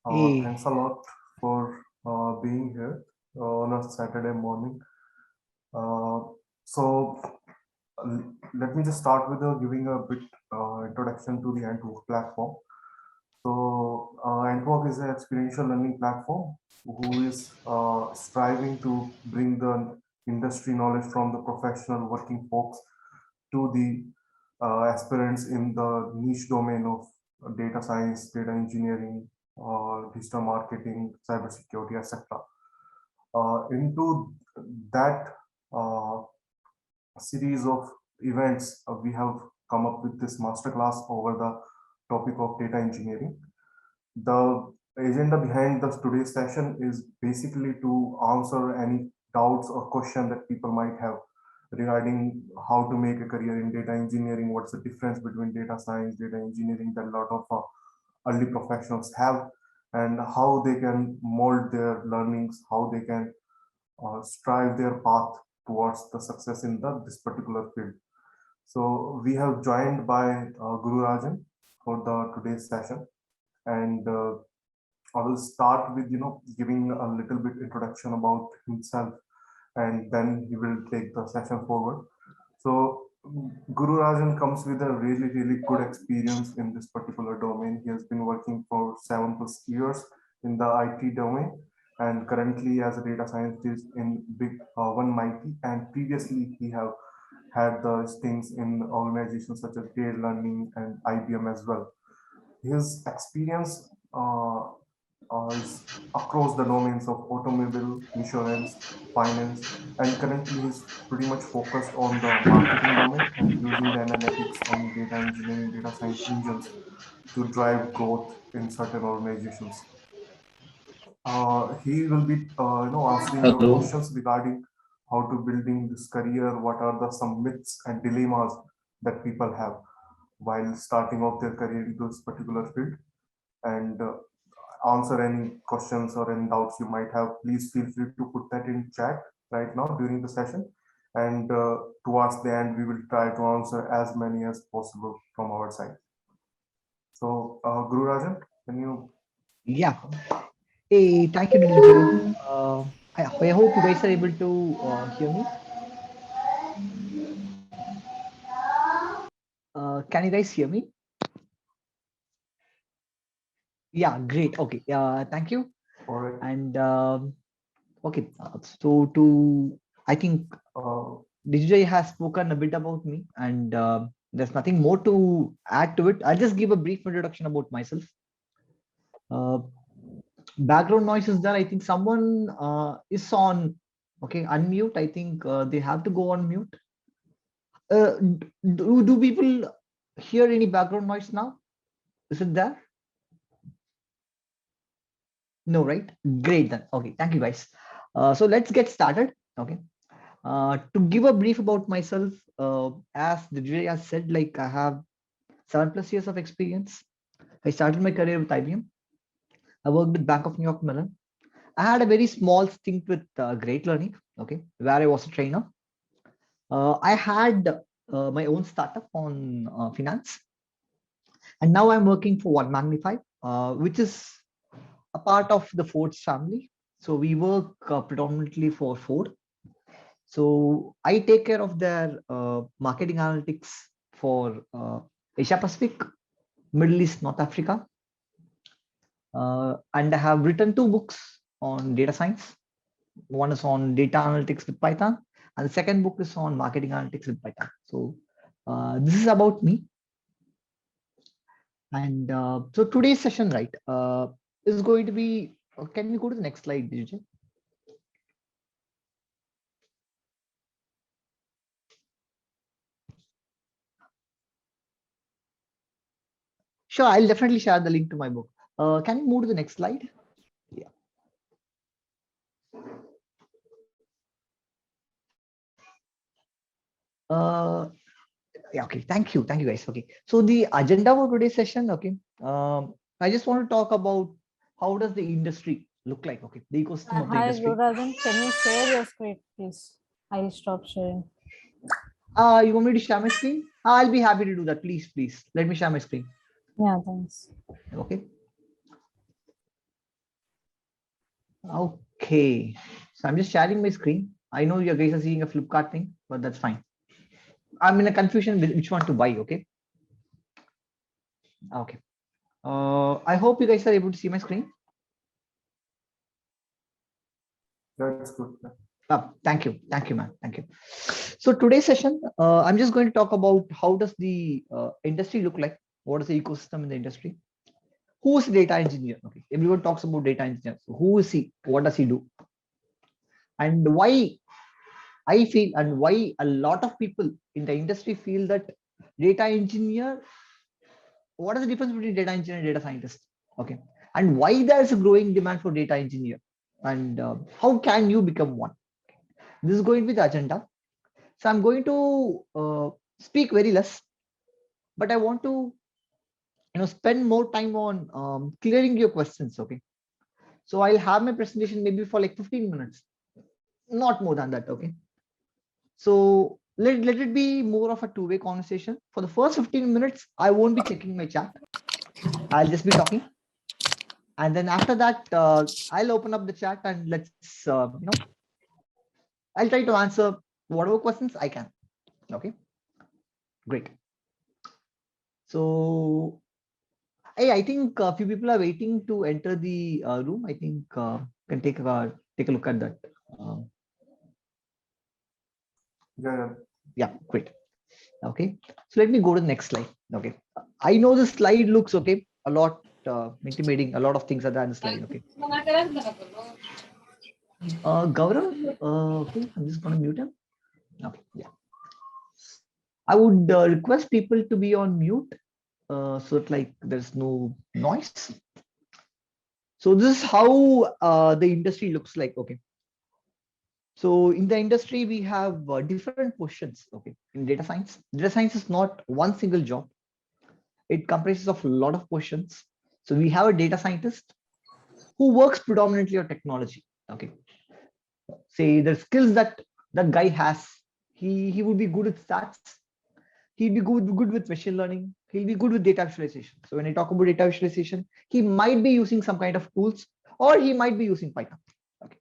Hey, Thanks a lot for being here on a Saturday morning. Uh, so, Let me just start with giving a bit introduction to the Antwork platform. Antwork is an experiential learning platform who is striving to bring the industry knowledge from the professional working folks to the aspirants in the niche domain of data science, data engineering, digital marketing, cybersecurity, etc. Into that series of events, we have come up with this masterclass over the topic of data engineering. The agenda behind this today's session is basically to answer any doubts or question that people might have regarding how to make a career in data engineering, what's the difference between data science, data engineering that a lot of early professionals have, and how they can mold their learnings, how they can strive their path towards the success in this particular field. So we have joined by Guru Rajan for the today's session, and I will start with giving a little bit introduction about himself, and then he will take the session forward. So Guru Rajan comes with a really good experience in this particular domain. He has been working for 7+ years in the IT domain, and currently as a data scientist in Big One Mighty. And previously he have had the stints in organizations such as Dare Learning and IBM as well. His experience is across the domains of automobile, insurance, finance, and currently he's pretty much focused on the marketing domain and using the analytics and data engineering, data science engines to drive growth in certain organizations. He will be, answering your Hello. questions regarding how to building this career, what are the some myths and dilemmas that people have while starting off their career in this particular field, and answer any questions or any doubts you might have. Please feel free to put that in chat right now during the session. And towards the end, we will try to answer as many as possible from our side. So, Guru Rajan, can you? yeah. Hey, thank you, Dilju. I hope you guys are able to hear me. Can you guys hear me? Yeah, great. Okay. Thank you. All right. And okay. So I think Dilju has spoken a bit about me, and there's nothing more to add to it. I'll just give a brief introduction about myself. Uh, Background noise is there. I think someone is on. Okay, unmute. I think they have to go on mute. Do people hear any background noise now? Is it there? No, right? Great then. Okay, thank you guys. So let's get started. Okay. To give a brief about myself, as the jury has said, like I have 7+ years of experience. I started my career with IBM. I worked with Bank of New York Mellon. I had a very small stint with Great Learning, okay, where I was a trainer. I had my own startup on finance, and now I'm working for One Magnify, which is a part of the Ford's family. So we work predominantly for Ford. So I take care of their marketing analytics for Asia Pacific, Middle East, North Africa, and I have written 2 books on data science. One is on data analytics with Python, and the second book is on marketing analytics with Python. So this is about me. And so today's session, right, is going to be, can we go to the next slide, DJ? Sure, I'll definitely share the link to my book. Can you move to the next slide? Yeah. Yeah, okay, thank you guys. Okay, so the agenda for today's session, okay, I just want to talk about how does the industry look like, okay, the ecosystem of the Hi, industry. Gururajan. Can you share your screen, please? I'll stop sharing. You want me to share my screen? I'll be happy to do that. Please let me share my screen. Yeah, thanks. Okay. Okay, so I'm just sharing my screen. I know you guys are seeing a Flipkart thing, but that's fine. I'm in a confusion with which one to buy. Okay. Okay. I hope you guys are able to see my screen. That's good. Thank you, man. Thank you. So today's session, I'm just going to talk about how does the industry look like? What is the ecosystem in the industry? Who is data engineer? Okay, everyone talks about data engineer. So who is he? What does he do? And why I feel and why a lot of people in the industry feel that data engineer, what is the difference between data engineer and data scientist? Okay, and why there is a growing demand for data engineer, and how can you become one? This is going to be the agenda. So I'm going to speak very less, but I want to spend more time on clearing your questions. Okay, so I'll have my presentation maybe for like 15 minutes, not more than that. Okay, so let it be more of a two-way conversation. For the first 15 minutes, I won't be checking my chat. I'll just be talking, and then after that, I'll open up the chat and let's I'll try to answer whatever questions I can. Okay, great. So hey, I think a few people are waiting to enter the room. I think can take a look at that. Um, Yeah, yeah, great. Okay, so let me go to the next slide. Okay, I know the slide looks okay, a lot intimidating. A lot of things are there on the slide. Okay, Gaurav, okay, I'm just gonna mute him. Okay, yeah. I would request people to be on mute so that like there's no noise. So this is how the industry looks like. Okay. So in the industry, we have different positions. Okay, in data science, data science is not one single job. It comprises of a lot of positions. So we have a data scientist who works predominantly on technology. Okay, say the skills that that guy has, he would be good at stats. He'd be good with machine learning. He'll be good with data visualization. So when I talk about data visualization, he might be using some kind of tools, or he might be using Python. Okay.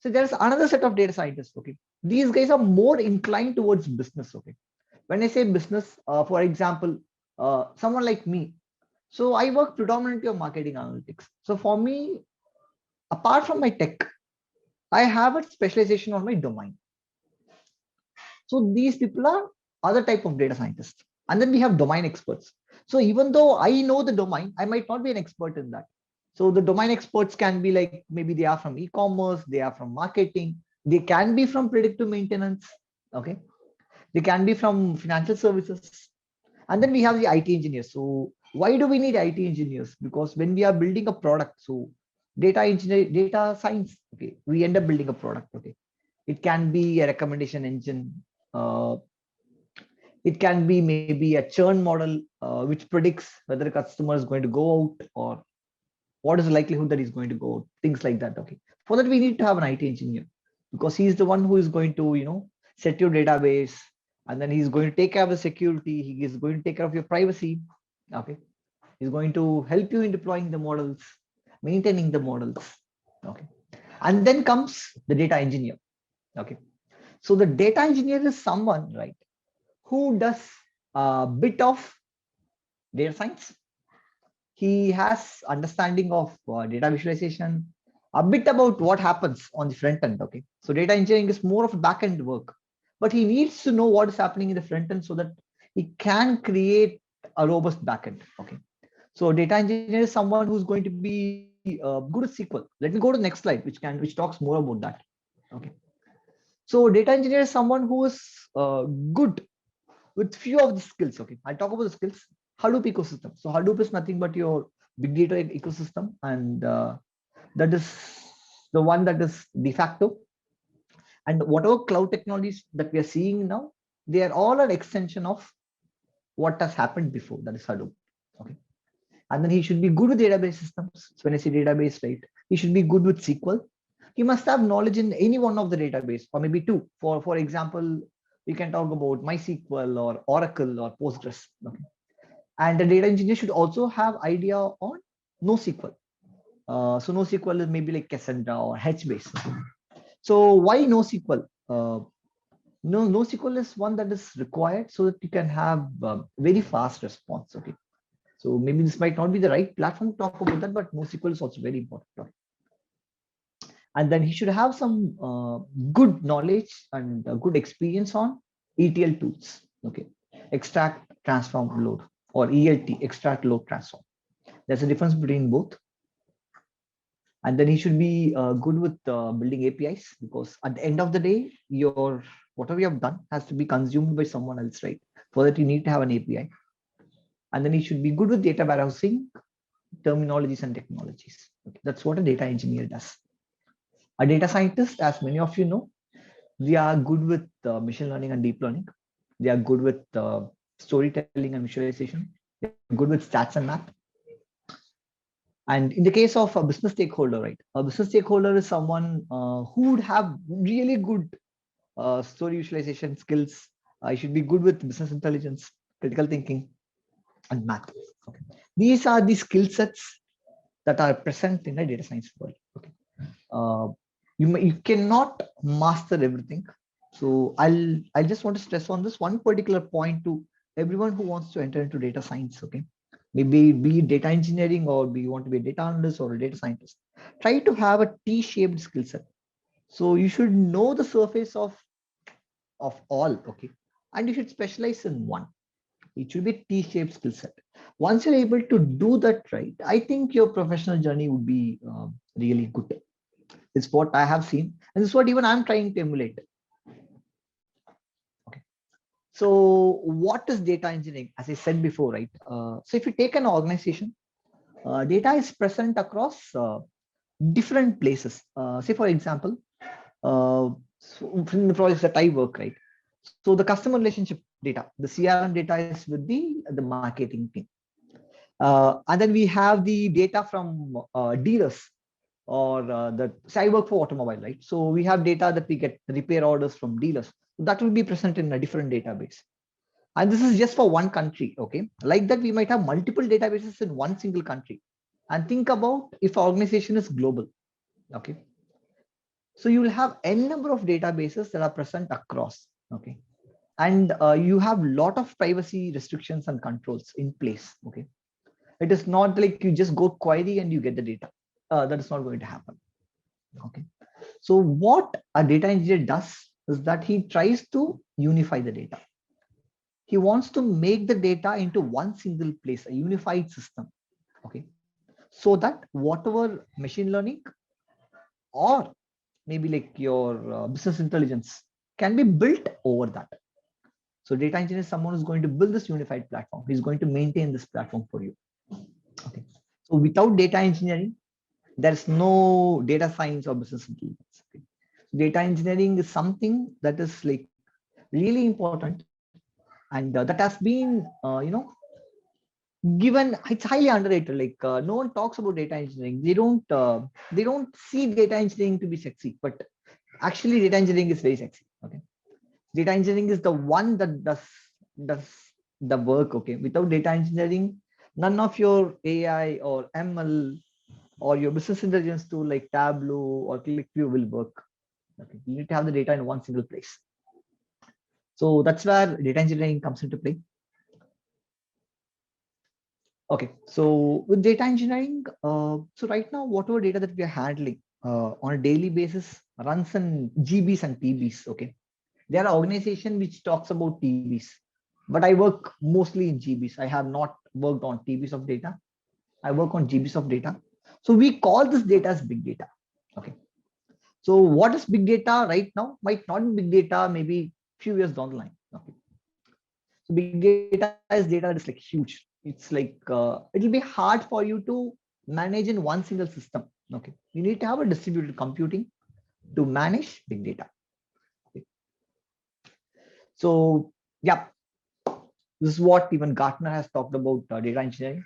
So there's another set of data scientists. Okay, these guys are more inclined towards business. Okay, when I say business, for example, someone like me, so I work predominantly on marketing analytics. So for me, apart from my tech, I have a specialization on my domain. So these people are other type of data scientists, and then we have domain experts. So even though I know the domain, I might not be an expert in that. So the domain experts can be like maybe they are from e-commerce, they are from marketing, they can be from predictive maintenance. Okay, they can be from financial services, and then we have the IT engineers. So why do we need IT engineers? Because when we are building a product, so data engineer, data science, okay, we end up building a product. Okay, it can be a recommendation engine. Uh, it can be maybe a churn model which predicts whether a customer is going to go out or what is the likelihood that he's going to go out, things like that. Okay, for that we need to have an IT engineer because he's the one who is going to set your database, and then he's going to take care of the security. He is going to take care of your privacy. Okay, he's going to help you in deploying the models, maintaining the models. Okay, and then comes the data engineer. Okay, so the data engineer is someone, right, who does a bit of data science. He has understanding of data visualization, a bit about what happens on the front end. Okay, so data engineering is more of a back end work, but he needs to know what is happening in the front end so that he can create a robust backend. Okay, so data engineer is someone who's going to be good at SQL. Let me go to the next slide, which talks more about that. Okay, so data engineer is someone who is good with few of the skills. Okay, I'll talk about the skills. Hadoop ecosystem. So Hadoop is nothing but your big data ecosystem, and that is the one that is de facto. And whatever cloud technologies that we are seeing now, they are all an extension of what has happened before. That is Hadoop. Okay, and then he should be good with database systems. So when I say database, right, he should be good with SQL. He must have knowledge in any one of the database, or maybe two. For example, we can talk about MySQL or Oracle or Postgres. Okay, and the data engineer should also have idea on NoSQL. So NoSQL is maybe like Cassandra or HBase. So why NoSQL? NoSQL is one that is required so that you can have very fast response. Okay. So maybe this might not be the right platform to talk about that, but NoSQL is also very important. And then he should have some good knowledge and good experience on ETL tools. Okay. Extract, transform, load, or ELT, extract, load, transform. There's a difference between both. And then he should be good with building APIs, because at the end of the day, your whatever you have done has to be consumed by someone else, right? For that, you need to have an API. And then he should be good with data warehousing, terminologies, and technologies. Okay. That's what a data engineer does. A data scientist, as many of you know, they are good with machine learning and deep learning. They are good with storytelling and visualization. They're good with stats and math. And in the case of a business stakeholder, right? A business stakeholder is someone who would have really good story visualization skills. I should be good with business intelligence, critical thinking, and math. Okay. These are the skill sets that are present in the data science world. Okay. You cannot master everything. So I just want to stress on this one particular point to everyone who wants to enter into data science. Okay. Maybe be data engineering, or be you want to be a data analyst or a data scientist. Try to have a T-shaped skill set. So you should know the surface of all, okay, and you should specialize in one. It should be a T-shaped skill set. Once you're able to do that right, I think your professional journey would be really good. It's what I have seen, and it's what even I'm trying to emulate. Okay. So what is data engineering? As I said before, right? So if you take an organization, data is present across different places. Say, for example, so in the projects that I work, right? So the customer relationship data, the CRM data is with the marketing team. And then we have the data from dealers, or say I work for automobile, right? So we have data that we get repair orders from dealers. That will be present in a different database. And this is just for one country, okay? Like that, we might have multiple databases in one single country. And think about if our organization is global, okay? So you will have n number of databases that are present across, okay? And you have a lot of privacy restrictions and controls in place, okay? It is not like you just go query and you get the data. That is not going to happen, okay? So what a data engineer does is that he tries to unify the data. He wants to make the data into one single place, a unified system, okay? So that whatever machine learning or maybe like your business intelligence can be built over that. So data engineer is someone who's going to build this unified platform. He's going to maintain this platform for you. Okay. So without data engineering, there's no data science or business intelligence. Okay. Data engineering is something that is like really important, and that has been, given. It's highly underrated. Like no one talks about data engineering. They don't see data engineering to be sexy, but actually data engineering is very sexy. Okay. Data engineering is the one that does the work. Okay. Without data engineering, none of your AI or ML or your business intelligence tool like Tableau or ClickView will work. Okay. You need to have the data in one single place. So that's where data engineering comes into play. Okay. So with data engineering, so right now, whatever data that we are handling on a daily basis runs in GBs and TBs. Okay. There are organizations which talks about TBs, but I work mostly in GBs. I have not worked on TBs of data. I work on GBs of data. So we call this data as big data. Okay. So what is big data right now might not be big data maybe few years down the line. Okay. So big data is data that is like huge. It's like it'll be hard for you to manage in one single system. Okay. You need to have a distributed computing to manage big data. Okay. So yeah, this is what even Gartner has talked about data engineering.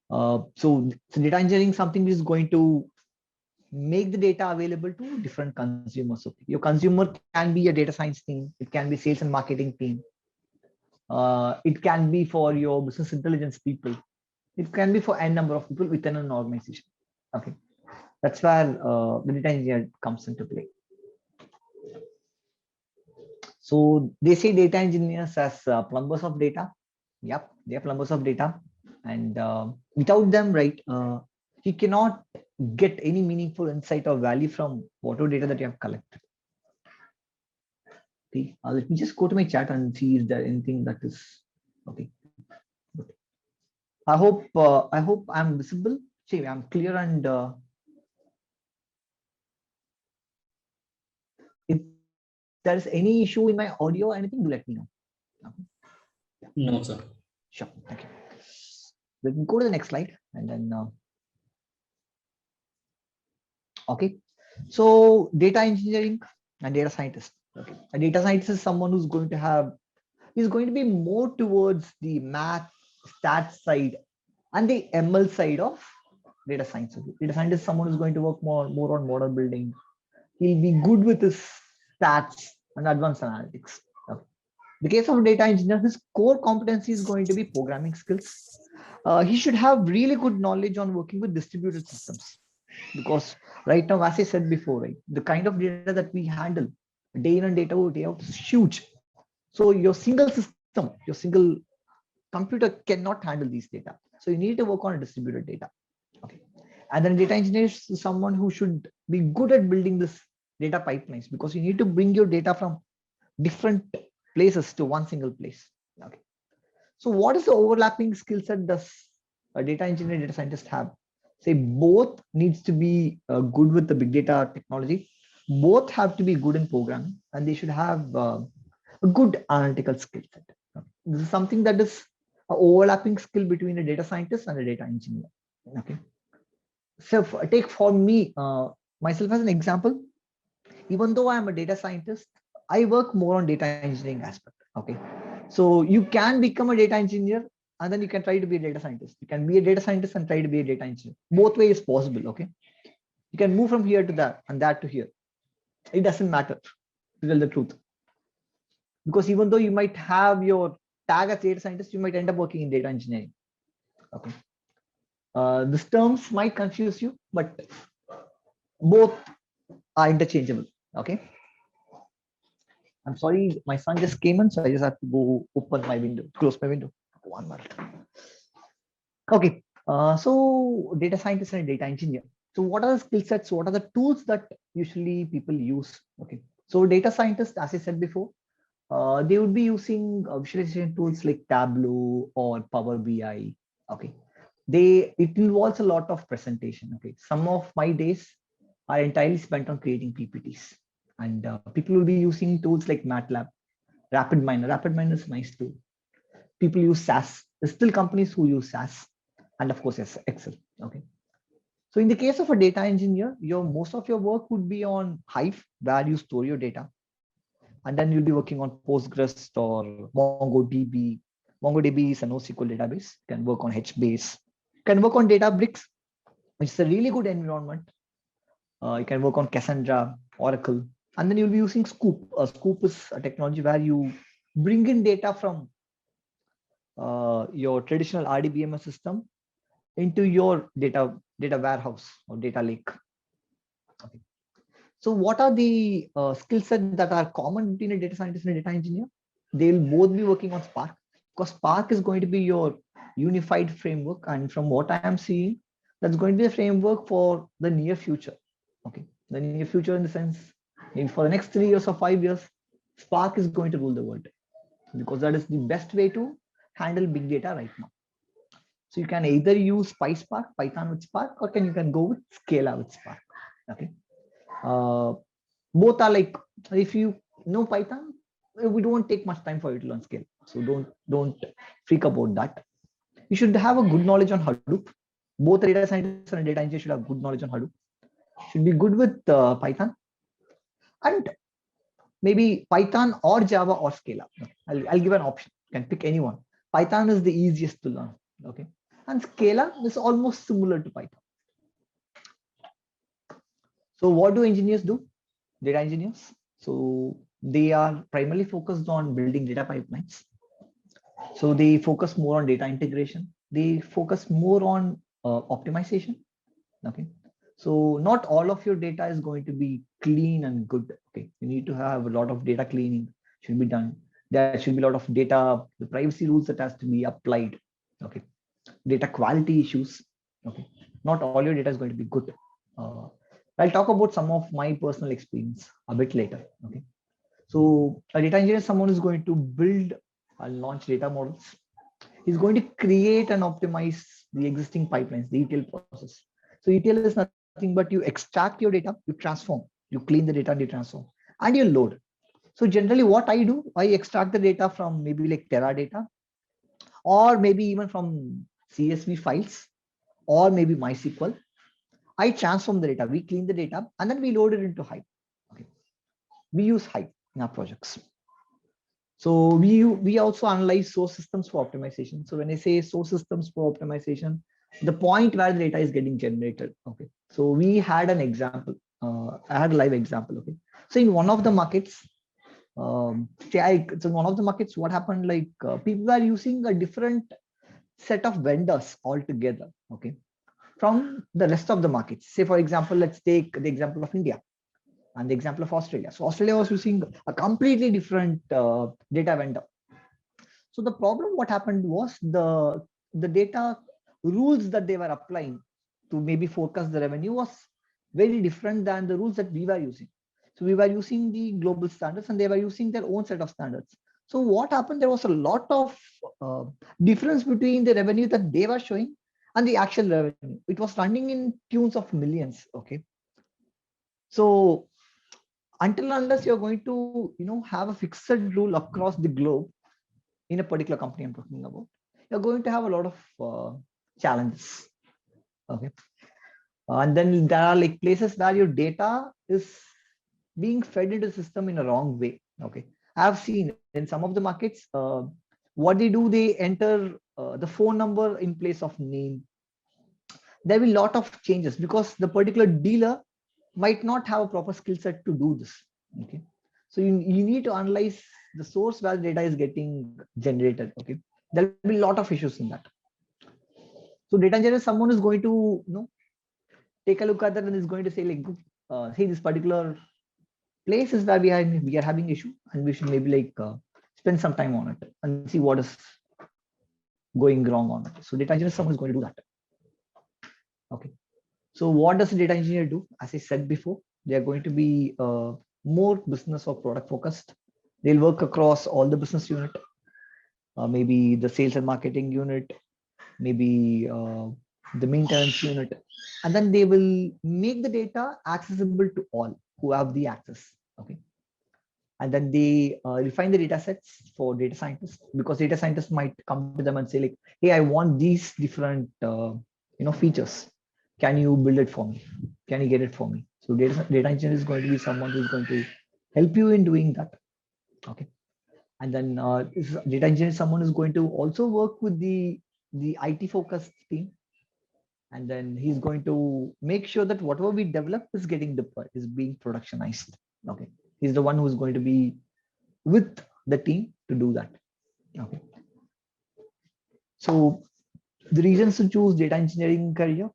So data engineering is something which is going to make the data available to different consumers. So your consumer can be a data science team. It can be sales and marketing team. It can be for your business intelligence people. It can be for n number of people within an organization. Okay, that's where the data engineer comes into play. So they say data engineers as plumbers of data. Yep, they are plumbers of data, and without them, right, you cannot get any meaningful insight or value from whatever data that you have collected. Okay, let me just go to my chat and see if there anything that is okay. Good. I hope I'm visible. See, I'm clear, and if there's any issue in my audio or anything, do let me know. Okay. No, sir. Sure, thank you. Let me go to the next slide, and then okay. So data engineering and data scientist. Okay, a data scientist is someone who's going to be more towards the math, stats side, and the ML side of data science. Data scientist is someone who's going to work more on model building. He'll be good with his stats and advanced analytics. Okay. The case of a data engineer, his core competency is going to be programming skills. He should have really good knowledge on working with distributed systems, because right now, as I said before, right, the kind of data that we handle day in and day out is huge. So your single system, your single computer cannot handle these data. So you need to work on a distributed data. Okay. And then data engineer is someone who should be good at building this data pipelines, because you need to bring your data from different places to one single place. Okay. So what is the overlapping skill set does a data engineer, data scientist have? Say both needs to be good with the big data technology. Both have to be good in programming, and they should have a good analytical skill set. This is something that is an overlapping skill between a data scientist and a data engineer. Okay. So take for me, myself as an example, even though I'm a data scientist, I work more on data engineering aspect. Okay. So you can become a data engineer, and then you can try to be a data scientist. You can be a data scientist and try to be a data engineer. Both ways is possible. Okay. You can move from here to that and that to here. It doesn't matter, to tell the truth. Because even though you might have your tag as data scientist, you might end up working in data engineering. Okay. These terms might confuse you, but both are interchangeable. Okay. I'm sorry, my son just came in, so I just have to go open my window, close my window. 1 minute. Okay. So data scientist and data engineer. So what are the skill sets? What are the tools that usually people use? Okay. So data scientists, as I said before, they would be using visualization tools like Tableau or Power BI. Okay. It involves a lot of presentation. Okay. Some of my days are entirely spent on creating PPTs, and people will be using tools like MATLAB, RapidMiner. RapidMiner is a nice tool. People use SAS. There's still companies who use SAS, and of course, yes, Excel. Okay. So in the case of a data engineer, most of your work would be on Hive, where you store your data, and then you'll be working on Postgres or MongoDB. MongoDB is a NoSQL database. You can work on HBase. You can work on Databricks, which is a really good environment. You can work on Cassandra, Oracle, and then you'll be using Scoop. Scoop is a technology where you bring in data from your traditional RDBMS system into your data warehouse or data lake. Okay. So what are the skill sets that are common between a data scientist and a data engineer? They will both be working on Spark, because Spark is going to be your unified framework. And from what I am seeing, that's going to be a framework for the near future. Okay. The near future in the sense, for the next 3 years or 5 years, Spark is going to rule the world, because that is the best way to handle big data right now. So you can either use PySpark, Python with Spark, or you can go with Scala with Spark. Okay. Both are like, if you know Python, we don't take much time for you to learn Scala. So don't freak about that. You should have a good knowledge on Hadoop. Both data scientists and data engineers should have good knowledge on Hadoop. Should be good with Python, and maybe Python or Java or Scala. I'll give an option. You can pick anyone. Python is the easiest to learn. Okay. And Scala is almost similar to Python. So what do engineers do? Data engineers. So they are primarily focused on building data pipelines. So they focus more on data integration, they focus more on optimization. Okay. So not all of your data is going to be clean and good. Okay. You need to have a lot of data cleaning should be done. There should be a lot of data, the privacy rules that has to be applied. Okay. Data quality issues. Okay. Not all your data is going to be good. I'll talk about some of my personal experience a bit later. Okay. So a data engineer is someone who's going to build and launch data models. He's going to create and optimize the existing pipelines, the ETL process. So ETL is nothing but you extract your data, you transform, you clean the data and you transform, and you load. So generally what I do, I extract the data from maybe like Teradata, or maybe even from CSV files, or maybe MySQL. I transform the data, we clean the data, and then we load it into Hive. Okay. We use Hive in our projects. So we also analyze source systems for optimization. So when I say source systems for optimization, the point where the data is getting generated. Okay. So we had an example. I had a live example. Okay. So in one of the markets, so one of the markets, what happened? Like people are using a different set of vendors altogether. Okay. From the rest of the markets. Say for example, let's take the example of India and the example of Australia. So Australia was using a completely different data vendor. So the problem, what happened was the data rules that they were applying to maybe forecast the revenue was very different than the rules that we were using. So we were using the global standards and they were using their own set of standards. So what happened? There was a lot of uh, difference between the revenue that they were showing and the actual revenue. It was running in tunes of millions. Okay. So until unless you're going to have a fixed rule across the globe in a particular company I'm talking about, you're going to have a lot of challenges. Okay. And then there are like places where your data is being fed into the system in a wrong way. Okay. I've seen in some of the markets, what they do, they enter the phone number in place of name. There will be a lot of changes because the particular dealer might not have a proper skill set to do this. Okay. So you need to analyze the source where the data is getting generated. Okay. There'll be a lot of issues in that. So data engineer is someone who's going to take a look at that and is going to say like, hey, this particular place is where we are having issue and we should maybe like spend some time on it and see what is going wrong on it. So data engineer is someone who's going to do that. Okay. So what does a data engineer do? As I said before, they are going to be more business or product focused. They'll work across all the business unit, maybe the sales and marketing unit, maybe the maintenance unit, and then they will make the data accessible to all who have the access. Okay. And then they refine the data sets for data scientists, because data scientists might come to them and say like, hey, I want these different features. Can you build it for me? Can you get it for me? So data engineer is going to be someone who's going to help you in doing that. Okay. And then data engineer is someone who's going to also work with the IT focused team. And then he's going to make sure that whatever we develop is getting deployed, is being productionized. Okay. He's the one who's going to be with the team to do that. Okay. So the reasons to choose data engineering career,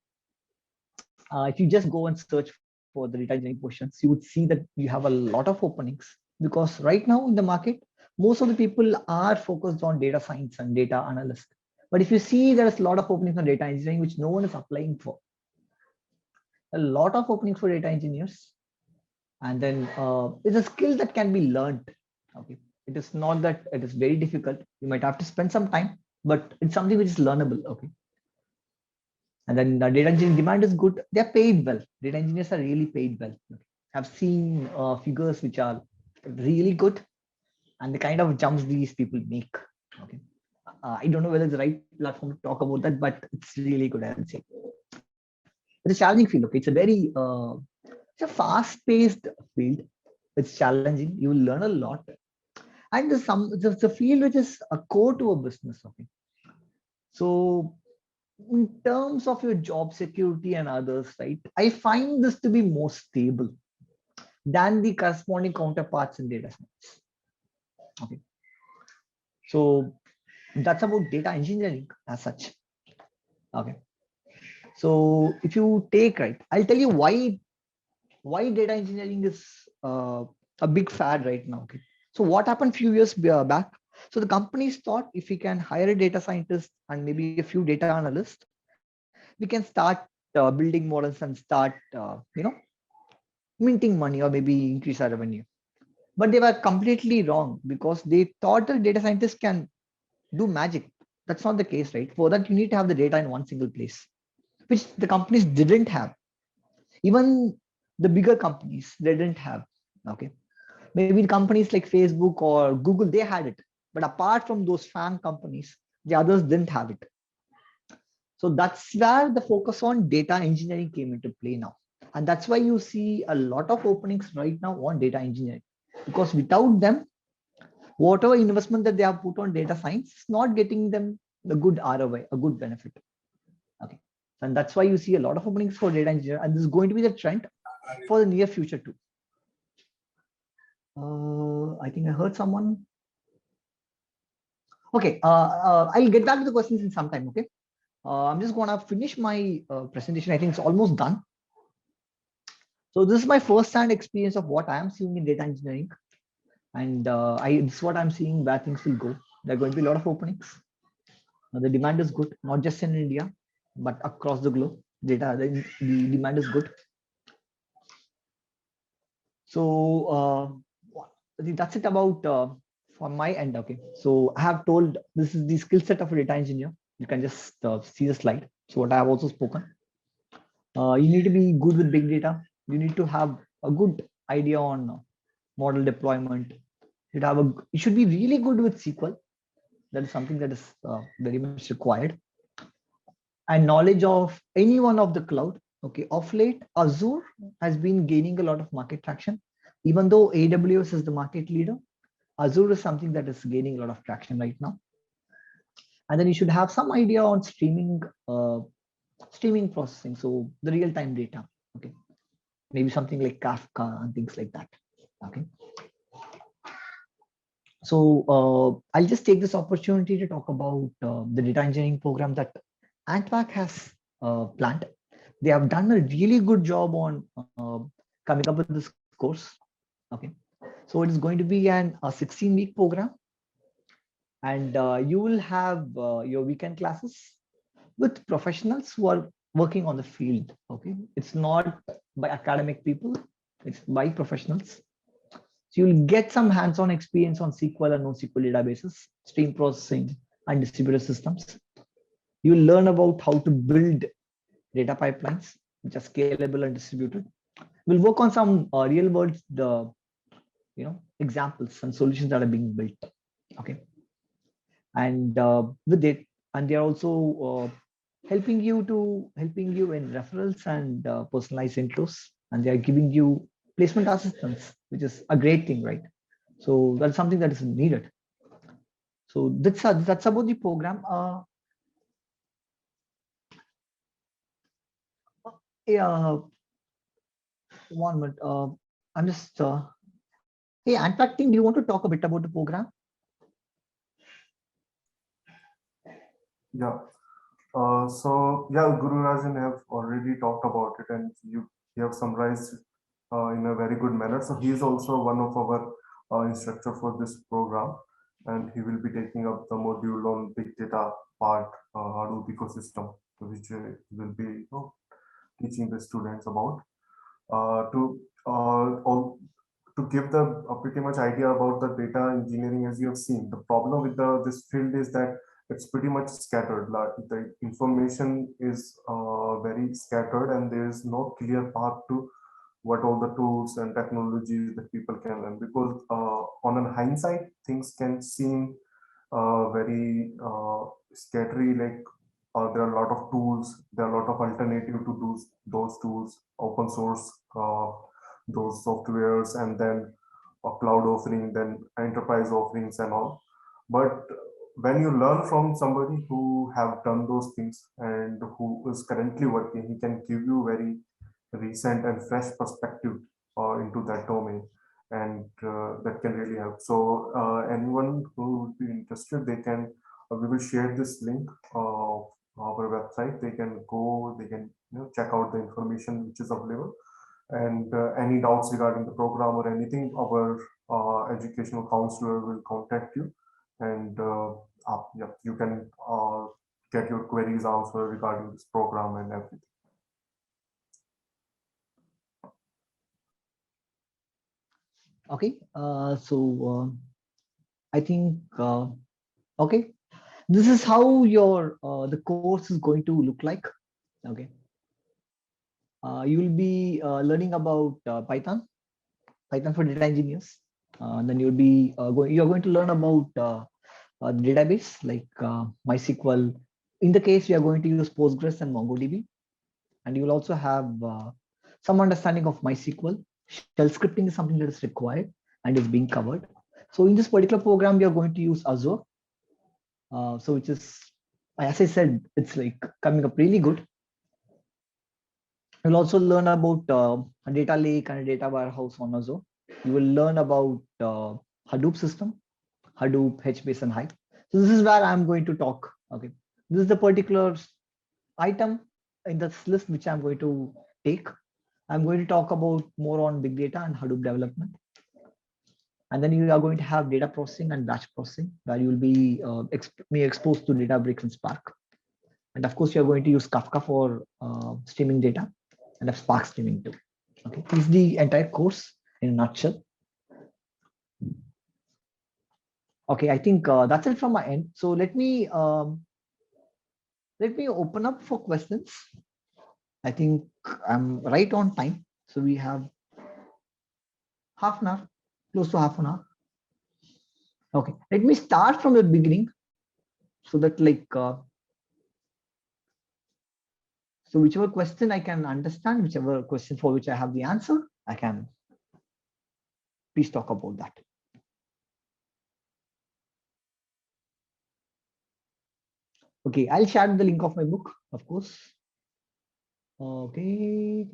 if you just go and search for the data engineering questions, you would see that you have a lot of openings, because right now in the market, most of the people are focused on data science and data analyst. But if you see, there's a lot of openings on data engineering, which no one is applying for. A lot of openings for data engineers. And then it's a skill that can be learned. Okay. It is not that it is very difficult. You might have to spend some time, but it's something which is learnable. Okay. And then the data engineering demand is good. They're paid well. Data engineers are really paid well. Okay. I've seen figures which are really good, and the kind of jumps these people make. Okay. I don't know whether it's the right platform to talk about that, but it's really good, I would say. It's a challenging field. Okay. It's a fast-paced field. It's challenging. You will learn a lot. And there's a field which is a core to a business. Okay. So in terms of your job security and others, right, I find this to be more stable than the corresponding counterparts in data science. Okay. So that's about data engineering as such. Okay. So if you take, right, I'll tell you why data engineering is a big fad right now. Okay. So what happened few years back? So the companies thought if we can hire a data scientist and maybe a few data analysts, we can start building models and start, minting money or maybe increase our revenue. But they were completely wrong because they thought the data scientists can do magic. That's not the case, right? For that, you need to have the data in one single place, which the companies didn't have. Even the bigger companies, they didn't have. Okay. Maybe companies like Facebook or Google, they had it. But apart from those fan companies, the others didn't have it. So that's where the focus on data engineering came into play now. And that's why you see a lot of openings right now on data engineering. Because without them, whatever investment that they have put on data science is not getting them a good ROI, a good benefit. Okay. And that's why you see a lot of openings for data engineer. And this is going to be the trend for the near future too. I think I heard someone. Okay. I'll get back to the questions in some time. Okay. I'm just going to finish my presentation. I think it's almost done. So this is my first-hand experience of what I am seeing in data engineering. And this is what I'm seeing where things will go. There are going to be a lot of openings. The demand is good, not just in India, but across the globe. The demand is good. So I think that's it about from my end. Okay. So I have told this is the skill set of a data engineer. You can just see the slide. So what I have also spoken. You need to be good with big data. You need to have a good idea on model deployment. You should be really good with SQL. That is something that is very much required. And knowledge of any one of the cloud. Okay, of late, Azure has been gaining a lot of market traction. Even though AWS is the market leader, Azure is something that is gaining a lot of traction right now. And then you should have some idea on streaming processing. So the real-time data. Okay, maybe something like Kafka and things like that. Okay. So I'll just take this opportunity to talk about the data engineering program that Antvac has planned. They have done a really good job on coming up with this course. Okay, so it is going to be a 16-week program, and you will have your weekend classes with professionals who are working on the field. Okay, it's not by academic people; it's by professionals. So you'll get some hands-on experience on SQL and NoSQL databases, stream processing, and distributed systems. You'll learn about how to build data pipelines, which are scalable and distributed. We'll work on some real-world, examples and solutions that are being built. Okay, and with it, and they're also helping you in referrals and personalized intros, and they are giving you placement assistance, which is a great thing, right? So that's something that is needed. So that's about the program. Yeah, 1 minute. I'm just. Hey, Antak team, do you want to talk a bit about the program? Yeah. So yeah, Guru Rajan have already talked about it, and you have summarized in a very good manner. So he is also one of our instructor for this program, and he will be taking up the module on big data part, Hadoop ecosystem, which will be teaching the students about all to give the pretty much idea about the data engineering. As you have seen, the problem with this field is that it's pretty much scattered. Like the information is very scattered, and there is no clear path to what all the tools and technologies that people can learn. Because on a hindsight, things can seem very scattery. Like there are a lot of tools, there are a lot of alternative to those tools, open source, those softwares, and then a cloud offering, then enterprise offerings and all. But when you learn from somebody who have done those things and who is currently working, he can give you very recent and fresh perspective into that domain, and that can really help. So anyone who would be interested, they can we will share this link our website. They can go, they can check out the information which is available, and any doubts regarding the program or anything, our educational counselor will contact you, and yeah, you can get your queries answered regarding this program and everything. Okay. I think okay. This is how your the course is going to look like. Okay. You will be learning about Python for data engineers. Then you'll be you're going to learn about the database like MySQL. In the case, we are going to use Postgres and MongoDB, and you will also have some understanding of MySQL. Shell scripting is something that is required and is being covered. So in this particular program, we are going to use Azure. So which is, as I said, it's like coming up really good. You'll also learn about a data lake and a data warehouse on Azure. You will learn about Hadoop system, Hadoop, HBase, and Hive. So this is where I'm going to talk. Okay, this is the particular item in this list which I'm going to take. I'm going to talk about more on big data and Hadoop development. And then you are going to have data processing and batch processing, where you will be exposed to Databricks and Spark. And of course, you are going to use Kafka for streaming data and have Spark streaming too. Okay, this is the entire course in a nutshell. Okay, I think that's it from my end. So let me open up for questions. I think I'm right on time. So we have half an hour, close to half an hour. Okay, let me start from the beginning so that so whichever question I can understand, whichever question for which I have the answer, I can please talk about that. Okay, I'll share the link of my book, of course. Okay,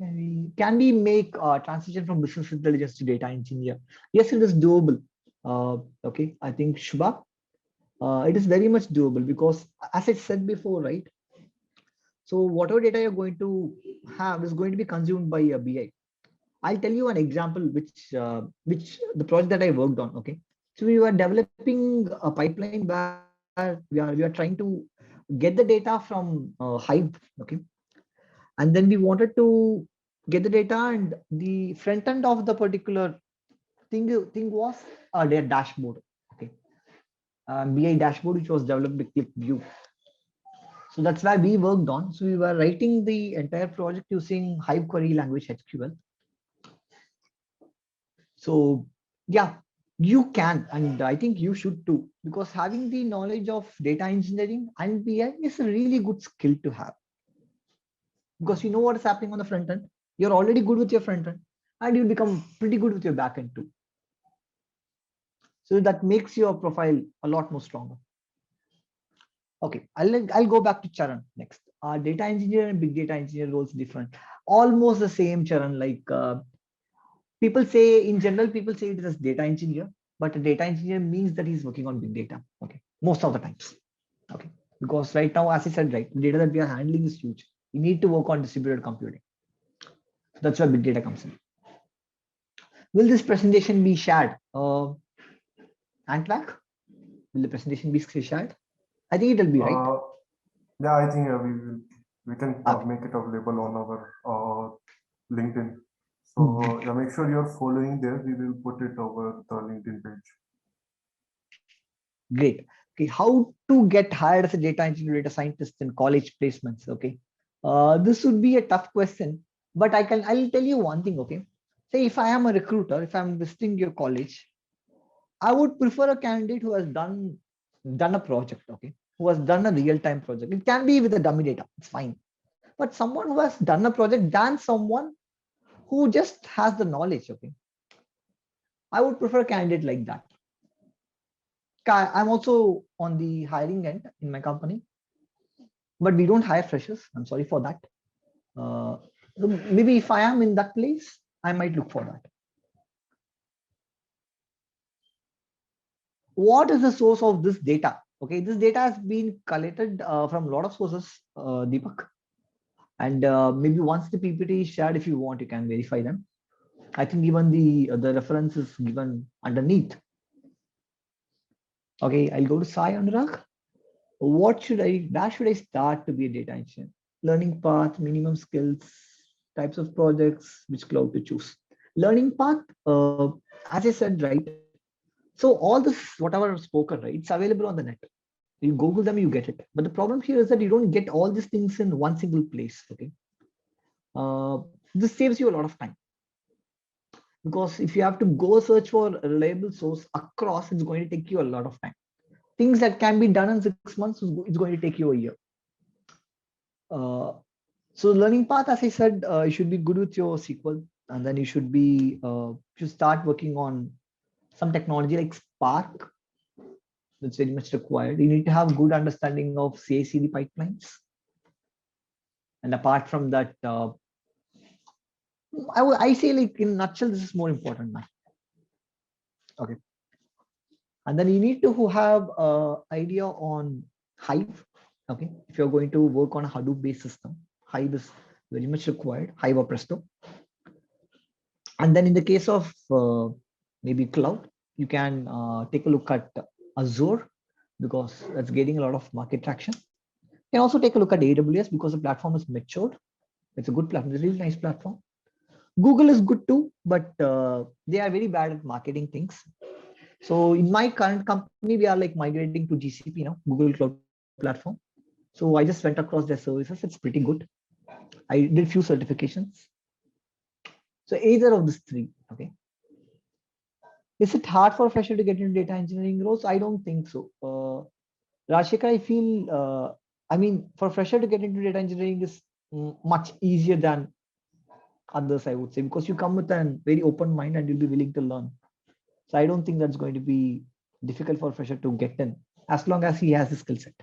can we make a transition from business intelligence to data engineer? Yes, it is doable. Okay, I think Shubha, it is very much doable because as I said before, right? So whatever data you're going to have is going to be consumed by a BI. I'll tell you an example, which the project that I worked on. Okay, so we were developing a pipeline where we are trying to get the data from Hive. Okay, and then we wanted to get the data, and the front end of the particular thing was their dashboard. Okay, BI dashboard which was developed with ClickView. So that's why we worked on. So we were writing the entire project using Hive Query Language HQL. So yeah, you can, and I think you should too, because having the knowledge of data engineering and BI is a really good skill to have. Because you know what is happening on the front end. You're already good with your front end, and you become pretty good with your back end too. So that makes your profile a lot more stronger. Okay, I'll go back to Charan next. Data engineer and big data engineer roles different. Almost the same, Charan. Like people say in general, people say it is data engineer, but a data engineer means that he's working on big data. Okay, most of the times. Okay, because right now, as I said, right, the data that we are handling is huge. We need to work on distributed computing. So that's where big data comes in. Will this presentation be shared? Antwac, will the presentation be shared? I think it'll be right. Yeah, I think we can Okay. make it available on our LinkedIn. So yeah, make sure you're following there. We will put it over the LinkedIn page. Great. Okay, how to get hired as a data engineer, data scientist in college placements? Okay, this would be a tough question, but I'll tell you one thing. Okay, say if I am a recruiter, if I'm visiting your college, I would prefer a candidate who has done a project. Okay, who has done a real time project. It can be with a dummy data. It's fine, but someone who has done a project than someone who just has the knowledge. Okay, I would prefer a candidate like that. I'm also on the hiring end in my company, but we don't hire freshers. I'm sorry for that. Uh, Maybe if I am in that place, I might look for that. What is the source of this data? Okay, this data has been collected from a lot of sources, Deepak. And maybe once the PPT is shared, if you want, you can verify them. I think even the reference is given underneath. Okay, I'll go to Sai Anurag. Where should I start to be a data engineer? Learning path, minimum skills, types of projects, which cloud to choose. Learning path, as I said, right? So all this, whatever I've spoken, right? It's available on the net. You Google them, you get it. But the problem here is that you don't get all these things in one single place. Okay, this saves you a lot of time, because if you have to go search for a reliable source across, it's going to take you a lot of time. Things that can be done in 6 months, it's going to take you a year. Uh, so learning path, as I said, you should be good with your SQL, and then you should start working on some technology like Spark. That's very much required. You need to have good understanding of CI/CD pipelines. And apart from that, I say, like, in a nutshell, this is more important now. Okay. And then you need to have idea on Hive. Okay. If you're going to work on a Hadoop based system, Hive is very much required, Hive or Presto. And then in the case of maybe cloud, you can take a look at Azure, because that's getting a lot of market traction. You can also take a look at AWS, because the platform is matured. It's a good platform. It's a really nice platform. Google is good too, but they are very bad at marketing things. So in my current company, we are like migrating to GCP now, Google Cloud Platform. So I just went across their services. It's pretty good. I did few certifications. So either of these three. Okay. Is it hard for a fresher to get into data engineering roles? I don't think so. Rashika, I feel, I mean, for a fresher to get into data engineering is much easier than others, I would say, because you come with a very open mind and you'll be willing to learn. So I don't think that's going to be difficult for a fresher to get in, as long as he has the skill set.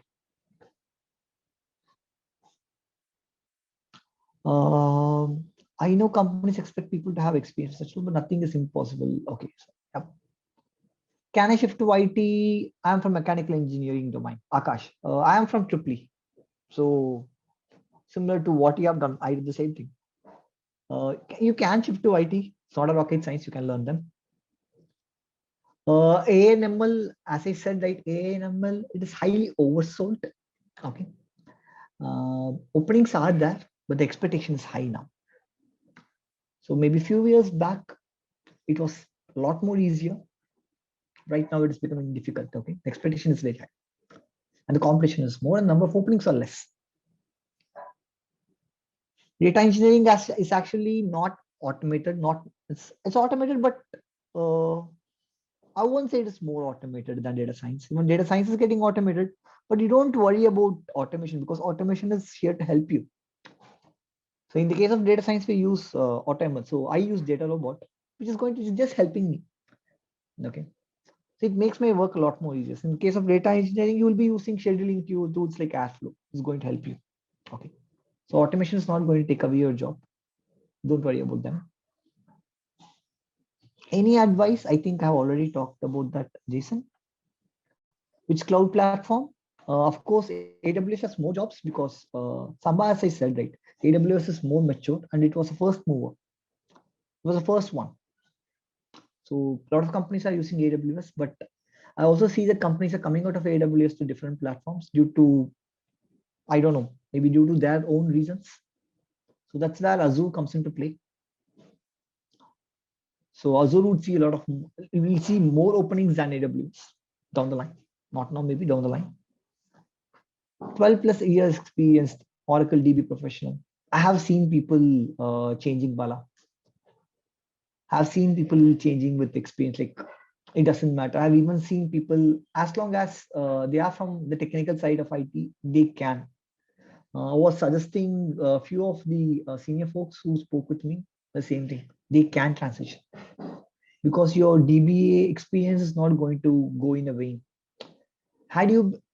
I know companies expect people to have experience, but nothing is impossible. Okay. So, yep. Can I shift to IT? I'm from mechanical engineering domain. Akash, I am from Tripoli. So similar to what you have done, I did the same thing. You can shift to IT. It's not a rocket science. You can learn them. ANML, as I said, right? ANML, it is highly oversold. Okay. Openings are there, but the expectation is high now. So maybe a few years back, it was a lot more easier. Right now, it is becoming difficult. Okay. The expectation is very high, and the competition is more, and number of openings are less. Data engineering is actually not automated. It's automated, but I won't say it is more automated than data science. Even data science is getting automated, but you don't worry about automation, because automation is here to help you. So in the case of data science, we use AutoML. So I use DataRobot, which is going to just helping me. Okay. So it makes my work a lot more easier. So in the case of data engineering, you will be using scheduling tools like Airflow. It's going to help you. Okay. So automation is not going to take away your job. Don't worry about them. Any advice? I think I've already talked about that, Jason. Which cloud platform? Of course, AWS has more jobs, because Samba, as I said, right, AWS is more matured and it was a first mover. It was the first one. So a lot of companies are using AWS, but I also see that companies are coming out of AWS to different platforms due to, I don't know, maybe due to their own reasons. So that's where Azure comes into play. So Azure would see we'll see more openings than AWS down the line. Not now, maybe down the line. 12 plus years experienced Oracle DB professional. I have seen people changing, Bala. I've seen people changing with experience. Like, it doesn't matter. I've even seen people, as long as they are from the technical side of IT, they can. I was suggesting a few of the senior folks who spoke with me the same thing. They can transition, because your DBA experience is not going to go in a vain.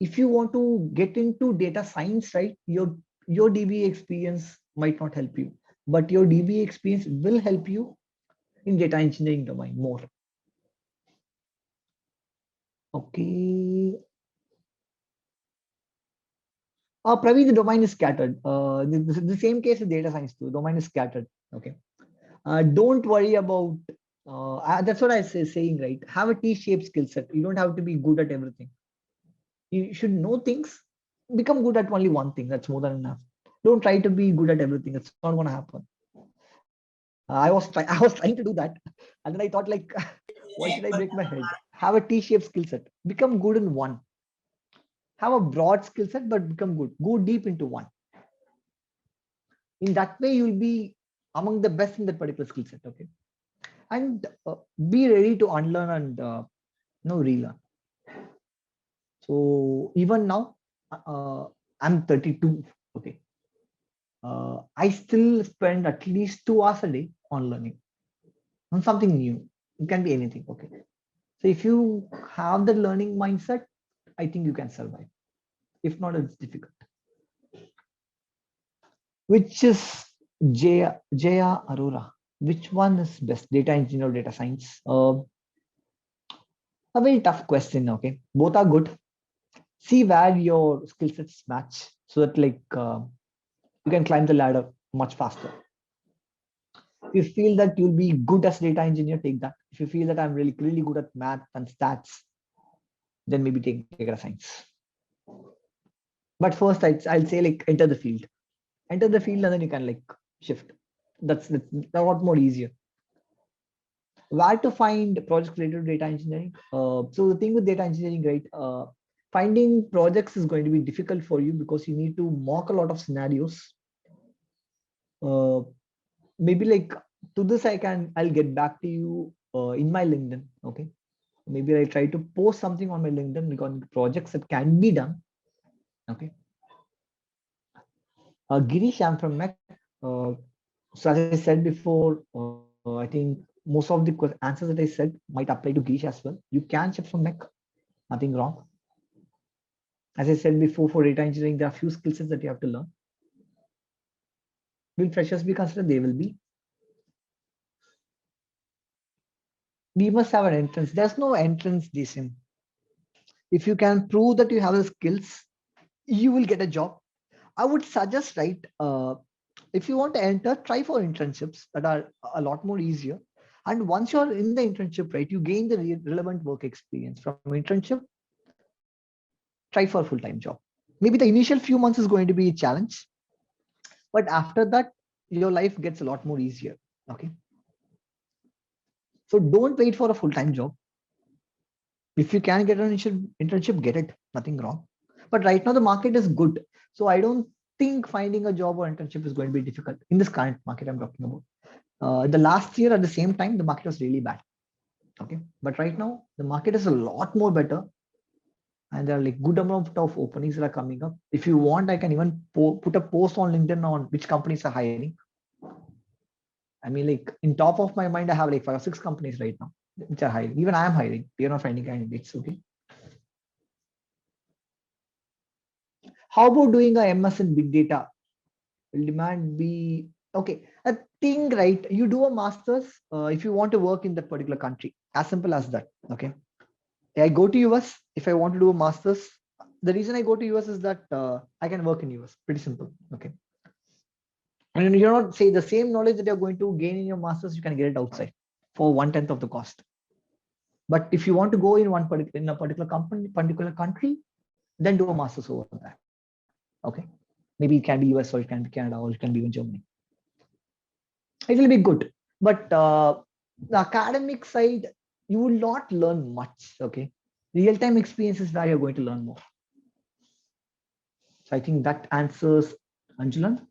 If you want to get into data science, right, your DBA experience might not help you, but your DBA experience will help you in data engineering domain more. Okay. Praveen, the domain is scattered. The same case with data science too. Domain is scattered. Okay. Don't worry about. That's what I say saying, right? Have a T-shaped skill set. You don't have to be good at everything. You should know things. Become good at only one thing. That's more than enough. Don't try to be good at everything. It's not going to happen. I was I was trying to do that, and then I thought like, why should I break my head? Have a T-shaped skill set. Become good in one. Have a broad skill set, but become good. Go deep into one. In that way, you'll be among the best in that particular skill set. Okay, and be ready to unlearn and relearn. So even now, I'm 32. Okay, I still spend at least 2 hours a day on learning on something new. It can be anything. Okay, so if you have the learning mindset, I think you can survive. If not, it's difficult. Which is Jaya Arora? Which one is best, data engineer or data science? A very tough question. Okay, both are good. See where your skill sets match, so that like you can climb the ladder much faster. If you feel that you'll be good as data engineer, take that. If you feel that I'm really good at math and stats, then maybe take data science. But first, I'll say like enter the field, and then you can like shift. That's a lot more easier. Where to find projects related to data engineering? So the thing with data engineering, right? Finding projects is going to be difficult for you because you need to mock a lot of scenarios. Maybe like to this, I'll get back to you in my LinkedIn. Okay. Maybe I'll try to post something on my LinkedIn regarding projects that can be done. Okay. Girish, I'm from MEC. So as I said before, I think most of the answers that I said might apply to Girish as well. You can shift from MEC, nothing wrong. As I said before, for data engineering, there are few skill sets that you have to learn. Will freshers be considered? They will be. We must have an entrance. There's no entrance, DSM. If you can prove that you have the skills, you will get a job. I would suggest, right? If you want to enter, try for internships that are a lot more easier. And once you're in the internship, right, you gain the relevant work experience from internship. Try for a full-time job. Maybe the initial few months is going to be a challenge, but after that, your life gets a lot more easier. Okay. So don't wait for a full-time job. If you can get an initial internship, get it. Nothing wrong. But right now the market is good. So I don't think finding a job or internship is going to be difficult in this current market I'm talking about. The last year at the same time, the market was really bad. Okay. But right now the market is a lot more better. And there are like good amount of openings that are coming up. If you want, I can even put a post on LinkedIn on which companies are hiring. I mean, like in top of my mind, I have like 5 or 6 companies right now which are hiring. Even I am hiring. We are not finding candidates. Okay. How about doing a MS in big data? Will demand be okay? A thing, right? You do a master's if you want to work in that particular country. As simple as that. Okay. I go to US if I want to do a master's. The reason I go to US is that I can work in US. Pretty simple. Okay. And you're not say the same knowledge that you're going to gain in your master's, you can get it outside for 1/10 of the cost. But if you want to go in a particular country, then do a master's over there. Okay. Maybe it can be US or it can be Canada or it can be even Germany. It will be good. But the academic side, you will not learn much. Okay. Real-time experience is where you're going to learn more. So I think that answers Anjulan.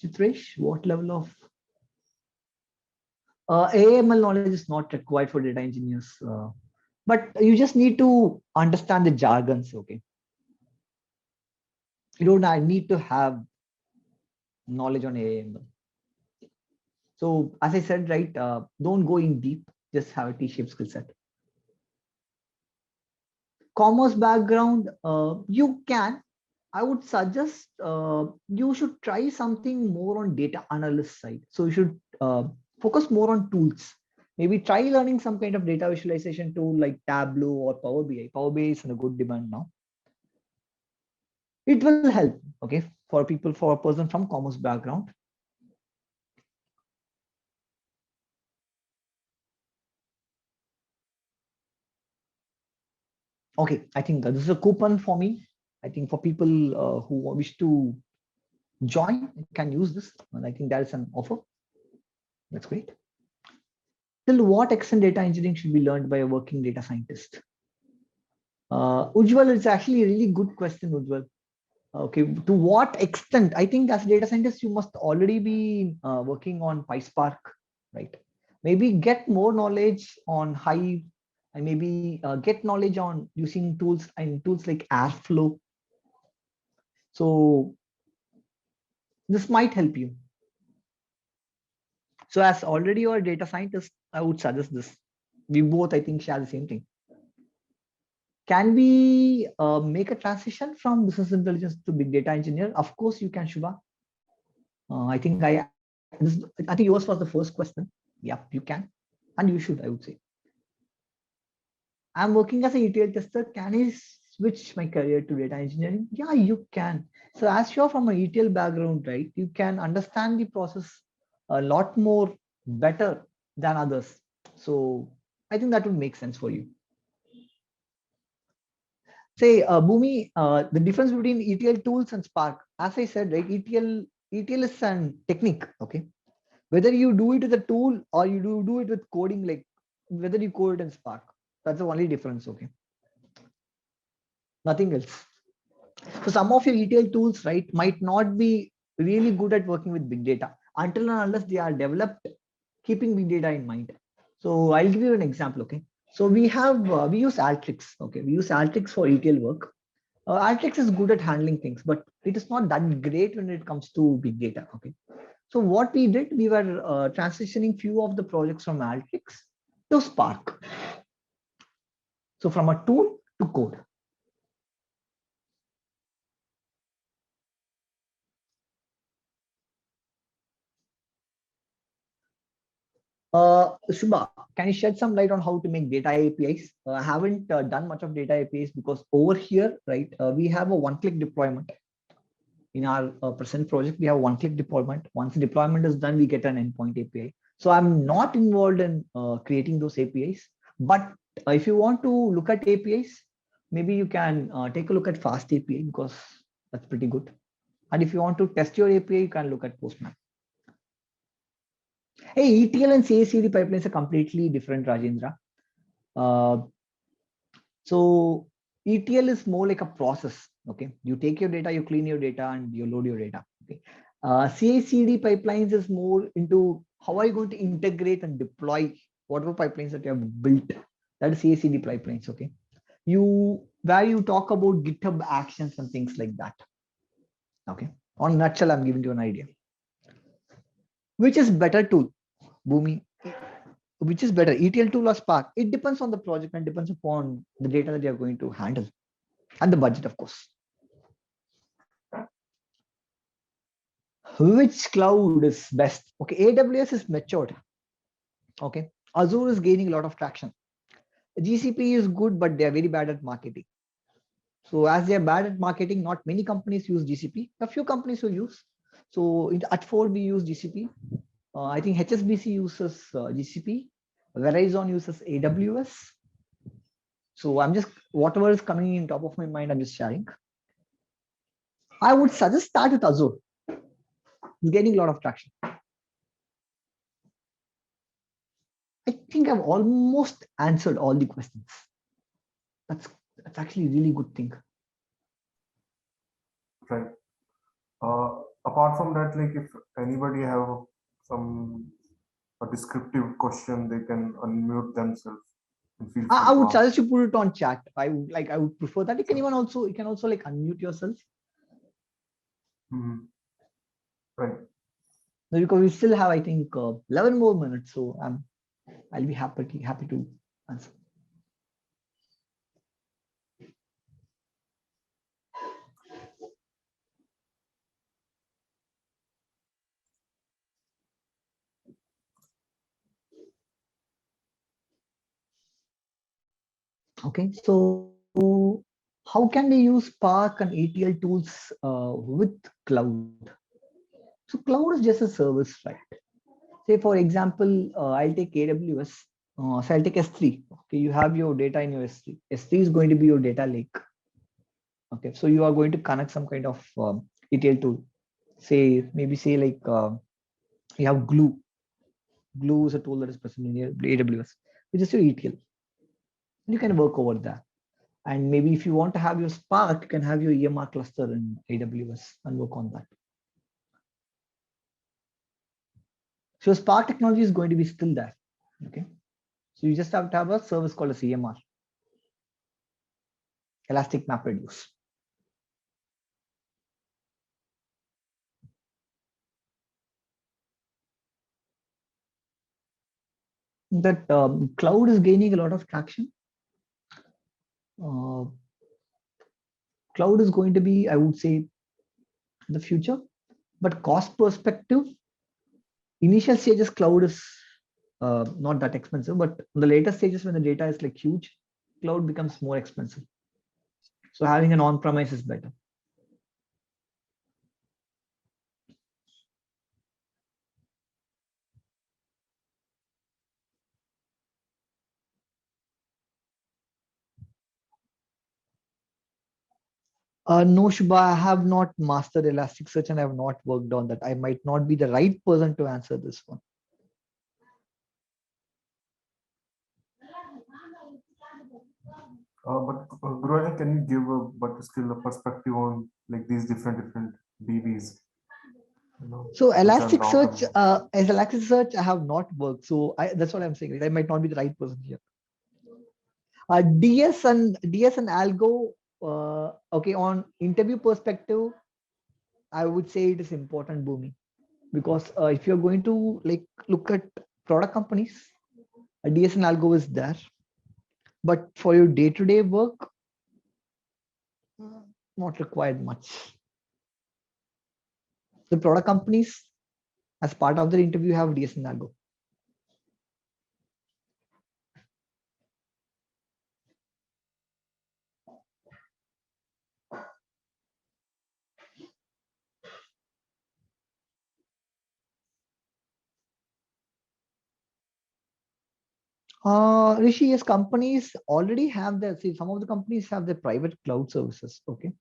Chitresh, what level of AML knowledge is not required for data engineers, but you just need to understand the jargons. Okay. You don't need to have knowledge on AML. So as I said, right, don't go in deep, just have a T-shaped skill set. Commerce background, you can. I would suggest you should try something more on data analyst side. So you should focus more on tools. Maybe try learning some kind of data visualization tool like Tableau or Power BI. Power BI is in a good demand now. It will help, okay, for people, for a person from commerce background. Okay, I think this is a coupon for me. I think for people who wish to join can use this, and I think that is an offer. That's great. Till what extent data engineering should be learned by a working data scientist? Ujjwal, it's actually a really good question, Ujjwal. Okay, to what extent? I think as a data scientist, you must already be working on PySpark, right? Maybe get more knowledge on Hive, and maybe get knowledge on using tools and tools like Airflow. So this might help you. So as already you're a data scientist, I would suggest this. We both, I think, share the same thing. Can we make a transition from business intelligence to big data engineer? Of course you can, Shubha. I think yours was the first question. Yeah, you can, and you should, I would say. I'm working as a ETL tester. Can I switch my career to data engineering? Yeah, you can. So as you're from an ETL background, right, you can understand the process a lot more better than others. So I think that would make sense for you. Say, Bhumi, the difference between ETL tools and Spark. As I said, right, ETL is an technique. Okay, whether you do it with a tool or you do it with coding, like whether you code it in Spark, that's the only difference. Okay, nothing else. So some of your ETL tools, right, might not be really good at working with big data until and unless they are developed keeping big data in mind. So I'll give you an example. Okay, so we use Alteryx. Okay, we use Alteryx for ETL work. Alteryx is good at handling things, but it is not that great when it comes to big data. Okay, so what we did, we were transitioning few of the projects from Alteryx to Spark. So from a tool to code. Shubha, can you shed some light on how to make data APIs? I haven't done much of data APIs because over here, right, we have a one-click deployment. In our present project, we have one-click deployment. Once the deployment is done, we get an endpoint API. So I'm not involved in creating those APIs. But if you want to look at APIs, maybe you can take a look at Fast API because that's pretty good. And if you want to test your API, you can look at Postman. Hey, ETL and CI/CD pipelines are completely different, Rajendra. Uh, so ETL is more like a process. Okay, you take your data, you clean your data, and you load your data. Okay, CI/CD pipelines is more into how are you going to integrate and deploy whatever pipelines that you have built. That is CI/CD pipelines. Okay, where you talk about GitHub actions and things like that. Okay, on nutshell, I'm giving you an idea. Which is better tool, Bhumi? Which is better, ETL tool or Spark? It depends on the project and depends upon the data that you're going to handle and the budget, of course. Which cloud is best? Okay, AWS is matured. Okay, Azure is gaining a lot of traction. GCP is good, but they are very bad at marketing. So as they are bad at marketing, not many companies use GCP. A few companies will use. So at Ford, we use GCP. I think HSBC uses GCP. Verizon uses AWS. So I'm just, whatever is coming in top of my mind, I'm just sharing. I would suggest start with Azure. It's getting a lot of traction. I think I've almost answered all the questions. That's actually a really good thing. Right. Apart from that, like if anybody have some a descriptive question, they can unmute themselves and feel free I would to ask. suggest you put it on chat. I would prefer that. You can also like unmute yourself. Right. Because we still have, I think, 11 more minutes. So I'll be happy to answer. Okay, so how can they use Spark and ETL tools with cloud? So cloud is just a service, right? Say for example, I'll take AWS. So I'll take S3. Okay, you have your data in your S3. S3 is going to be your data lake. Okay, so you are going to connect some kind of ETL tool. Say maybe say like you have Glue. Glue is a tool that is present in your AWS, which is your ETL. You can work over that. And maybe if you want to have your Spark, you can have your EMR cluster in AWS and work on that. So Spark technology is going to be still there. Okay. So you just have to have a service called as EMR, Elastic MapReduce. That cloud is gaining a lot of traction. Uh, Cloud is going to be, I would say, the future. But cost perspective, initial stages cloud is not that expensive, but the later stages when the data is like huge, cloud becomes more expensive. So having an on-premise is better. No, Shubha, I have not mastered Elasticsearch and I have not worked on that. I might not be the right person to answer this one. But Guruji, can you give a but still a perspective on like these different DBs? So which are now Elasticsearch, coming? as Elasticsearch, I have not worked. So that's what I'm saying. Right? I might not be the right person here. DS and Algo. Okay, on interview perspective, I would say it is important, Bhumi, because if you're going to like look at product companies, DS and Algo is there. But for your day-to-day work, not required much. The product companies, as part of their interview, have DS and Algo. Rishi, yes, companies already have their, see, some of the companies have their private cloud services. Okay.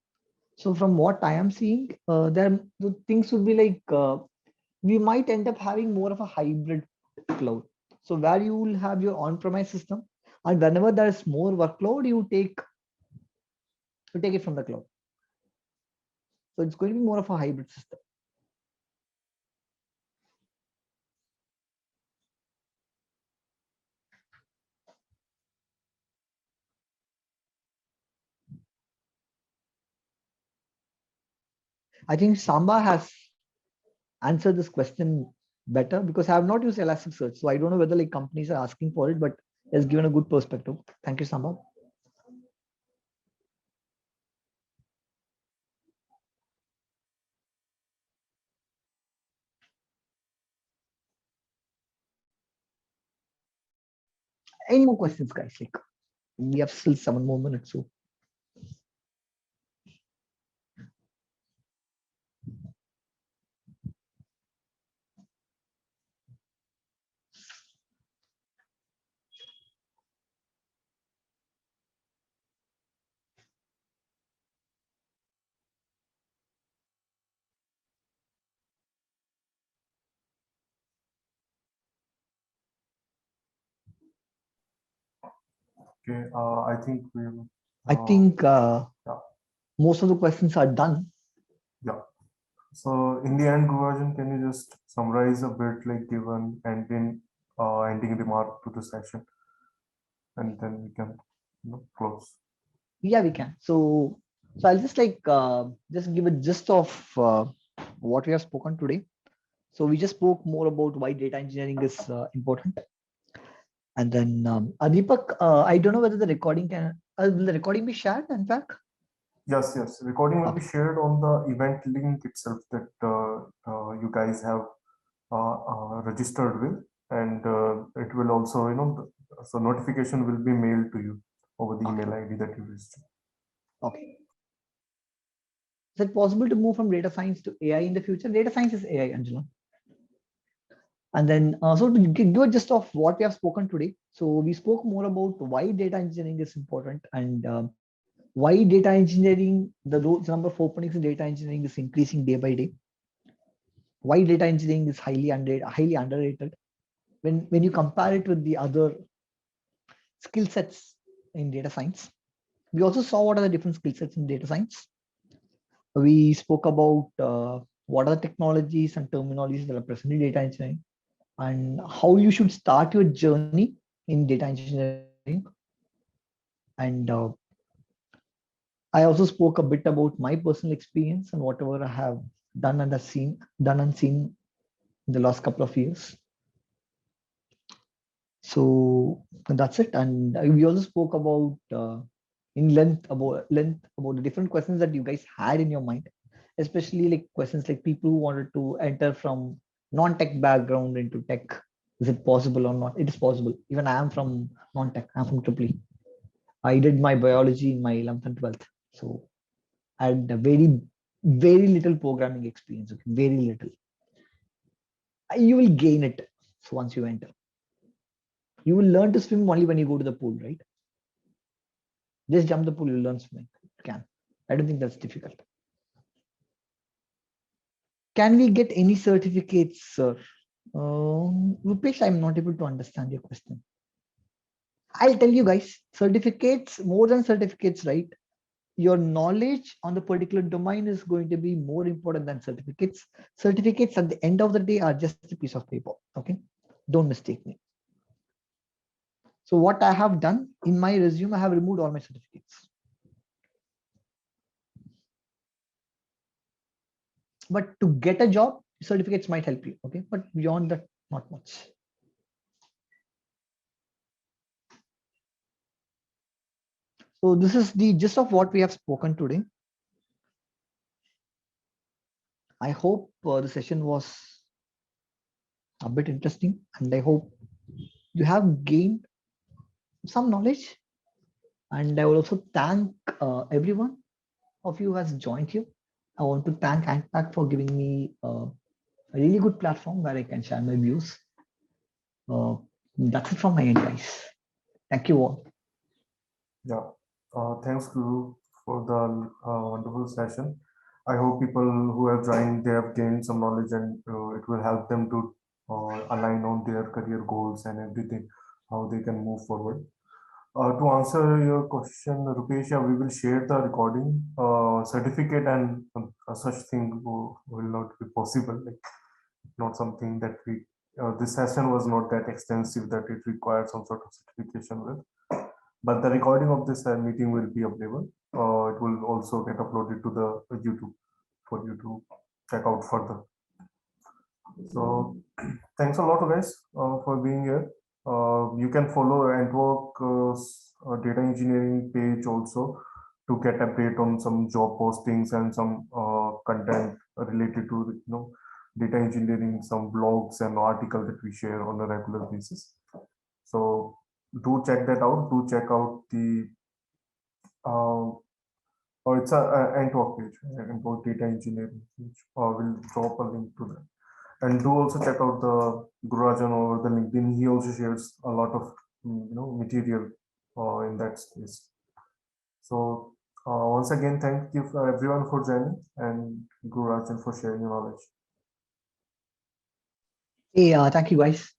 So from what I am seeing, there the things would be like we might end up having more of a hybrid cloud. So where you will have your on-premise system, and whenever there is more workload, you take it from the cloud. So it's going to be more of a hybrid system. I think Samba has answered this question better because I have not used Elasticsearch. So I don't know whether like companies are asking for it, but has given a good perspective. Thank you, Samba. Any more questions, guys? Like we have still 7 more minutes. So Okay, I think we'll. I think Yeah. most of the questions are done. Yeah. So in the end, Guruji, can you just summarize a bit, like give an ending remark to the session, and then we can close. Yeah, we can. So I'll just like just give a gist of what we have spoken today. So we just spoke more about why data engineering is important. And then Deepak, I don't know whether the recording will the recording be shared, in fact? Yes, yes. Recording will be Okay. shared on the event link itself that you guys have registered with, and it will also, so notification will be mailed to you over the Okay. email ID that you registered. Okay. Is it possible to move from data science to AI in the future? Data science is AI, Angela. And then, so to give a gist of what we have spoken today, so we spoke more about why data engineering is important and why data engineering, the number of openings in data engineering is increasing day by day. Why data engineering is highly underrated when you compare it with the other skill sets in data science. We also saw what are the different skill sets in data science. We spoke about what are the technologies and terminologies that are present in data engineering and how you should start your journey in data engineering. And I also spoke a bit about my personal experience and whatever I have done and seen in the last couple of years. So that's it. And we also spoke about in length about the different questions that you guys had in your mind, especially like questions like people who wanted to enter from non-tech background into tech. Is it possible or not? It is possible. Even I am from non-tech. I'm from Triple E. I did my biology in my 11th and 12th. So I had a very little programming experience. Okay? Very little. You will gain it. So once you enter, you will learn to swim only when you go to the pool, right? Just jump the pool, you'll learn swimming. You can. I don't think that's difficult. Can we get any certificates, sir? Rupesh, I'm not able to understand your question. I'll tell you guys, certificates, more than certificates, right? Your knowledge on the particular domain is going to be more important than certificates. Certificates at the end of the day are just a piece of paper. Okay. Don't mistake me. So what I have done in my resume, I have removed all my certificates. But to get a job, certificates might help you. Okay. But beyond that, not much. So this is the gist of what we have spoken today. I hope the session was a bit interesting and I hope you have gained some knowledge. And I will also thank everyone of you who has joined here. I want to thank Anpac for giving me a really good platform where I can share my views. That's it from my end, guys. Thank you all. Yeah. Thanks, Guru, for the wonderful session. I hope people who have joined, they have gained some knowledge and it will help them to align on their career goals and everything, how they can move forward. To answer your question, Rupesh, yeah, we will share the recording certificate and such thing will not be possible. Like, not something that we, this session was not that extensive that it required some sort of certification with. But the recording of this meeting will be available. It will also get uploaded to the YouTube for you to check out further. So thanks a lot, guys, for being here. You can follow Antwork's data engineering page also to get update on some job postings and some content related to data engineering, some blogs and articles that we share on a regular basis. So do check that out. Do check out the it's a Antwork page, Antwork data engineering page. We'll drop a link to that. And do also check out the Gurajan over the LinkedIn. He also shares a lot of material in that space. So once again, thank you for everyone for joining and Gurajan for sharing your knowledge. Hey, thank you, guys.